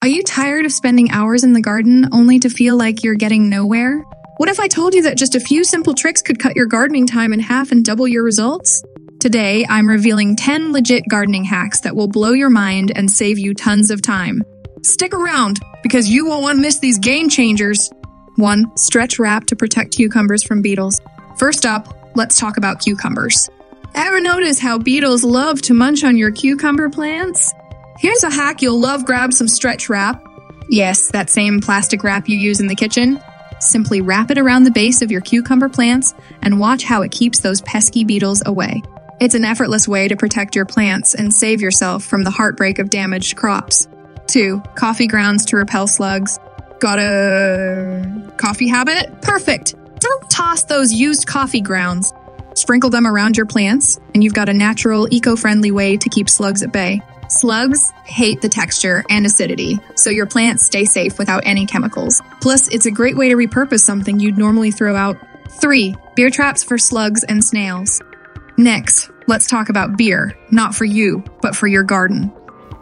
Are you tired of spending hours in the garden only to feel like you're getting nowhere? What if I told you that just a few simple tricks could cut your gardening time in half and double your results? Today, I'm revealing 10 legit gardening hacks that will blow your mind and save you tons of time. Stick around, because you won't want to miss these game changers. 1. Stretch wrap to protect cucumbers from beetles. First up, let's talk about cucumbers. Ever notice how beetles love to munch on your cucumber plants? Here's a hack you'll love. Grab some stretch wrap. Yes, that same plastic wrap you use in the kitchen. Simply wrap it around the base of your cucumber plants and watch how it keeps those pesky beetles away. It's an effortless way to protect your plants and save yourself from the heartbreak of damaged crops. 2. Coffee grounds to repel slugs. Got a coffee habit? Perfect! Don't toss those used coffee grounds. Sprinkle them around your plants, and you've got a natural, eco-friendly way to keep slugs at bay. Slugs hate the texture and acidity, so your plants stay safe without any chemicals. Plus, it's a great way to repurpose something you'd normally throw out. 3. Beer traps for slugs and snails. Next, let's talk about beer, not for you, but for your garden.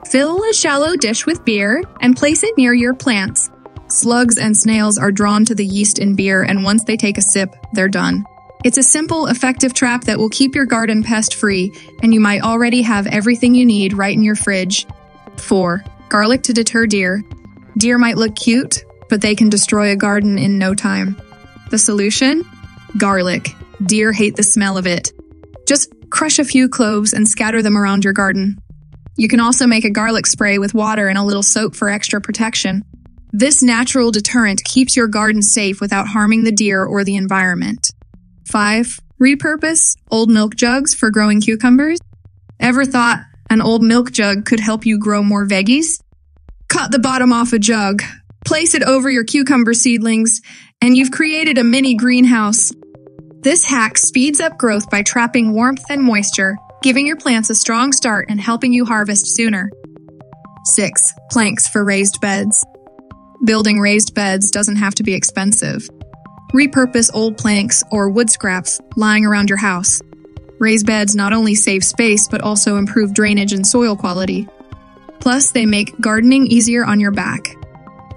Fill a shallow dish with beer and place it near your plants. Slugs and snails are drawn to the yeast in beer, and once they take a sip, they're done. It's a simple, effective trap that will keep your garden pest-free, and you might already have everything you need right in your fridge. 4. Garlic to deter deer. Deer might look cute, but they can destroy a garden in no time. The solution? Garlic. Deer hate the smell of it. Just crush a few cloves and scatter them around your garden. You can also make a garlic spray with water and a little soap for extra protection. This natural deterrent keeps your garden safe without harming the deer or the environment. 5. Repurpose old milk jugs for growing cucumbers. Ever thought an old milk jug could help you grow more veggies? Cut the bottom off a jug, place it over your cucumber seedlings, and you've created a mini greenhouse. This hack speeds up growth by trapping warmth and moisture, giving your plants a strong start and helping you harvest sooner. 6. Planks for raised beds. Building raised beds doesn't have to be expensive. Repurpose old planks or wood scraps lying around your house. Raised beds not only save space, but also improve drainage and soil quality. Plus, they make gardening easier on your back.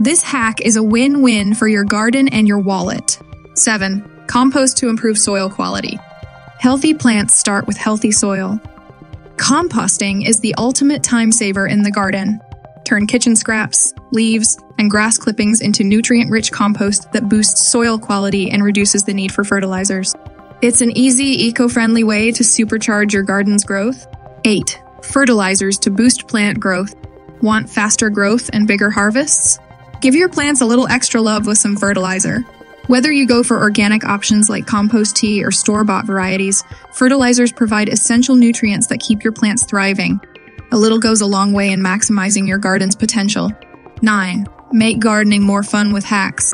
This hack is a win-win for your garden and your wallet. 7. Compost to improve soil quality. Healthy plants start with healthy soil. Composting is the ultimate time saver in the garden. Turn kitchen scraps, leaves, and grass clippings into nutrient-rich compost that boosts soil quality and reduces the need for fertilizers. It's an easy, eco-friendly way to supercharge your garden's growth. 8. Fertilizers to boost plant growth. Want faster growth and bigger harvests? Give your plants a little extra love with some fertilizer. Whether you go for organic options like compost tea or store-bought varieties, fertilizers provide essential nutrients that keep your plants thriving. A little goes a long way in maximizing your garden's potential. 9. Make gardening more fun with hacks.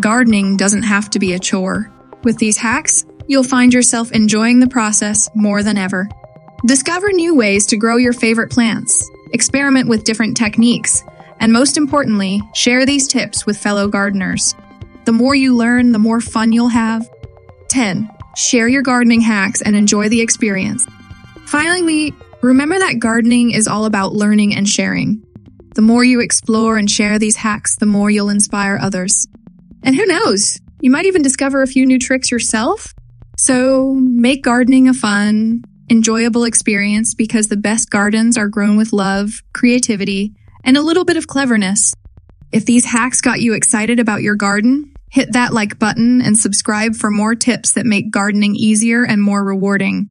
Gardening doesn't have to be a chore. With these hacks, you'll find yourself enjoying the process more than ever. Discover new ways to grow your favorite plants, experiment with different techniques, and most importantly, share these tips with fellow gardeners. The more you learn, the more fun you'll have. 10. Share your gardening hacks and enjoy the experience. Finally, remember that gardening is all about learning and sharing. The more you explore and share these hacks, the more you'll inspire others. And who knows, you might even discover a few new tricks yourself. So make gardening a fun, enjoyable experience, because the best gardens are grown with love, creativity, and a little bit of cleverness. If these hacks got you excited about your garden, hit that like button and subscribe for more tips that make gardening easier and more rewarding.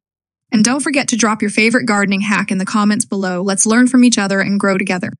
And don't forget to drop your favorite gardening hack in the comments below. Let's learn from each other and grow together.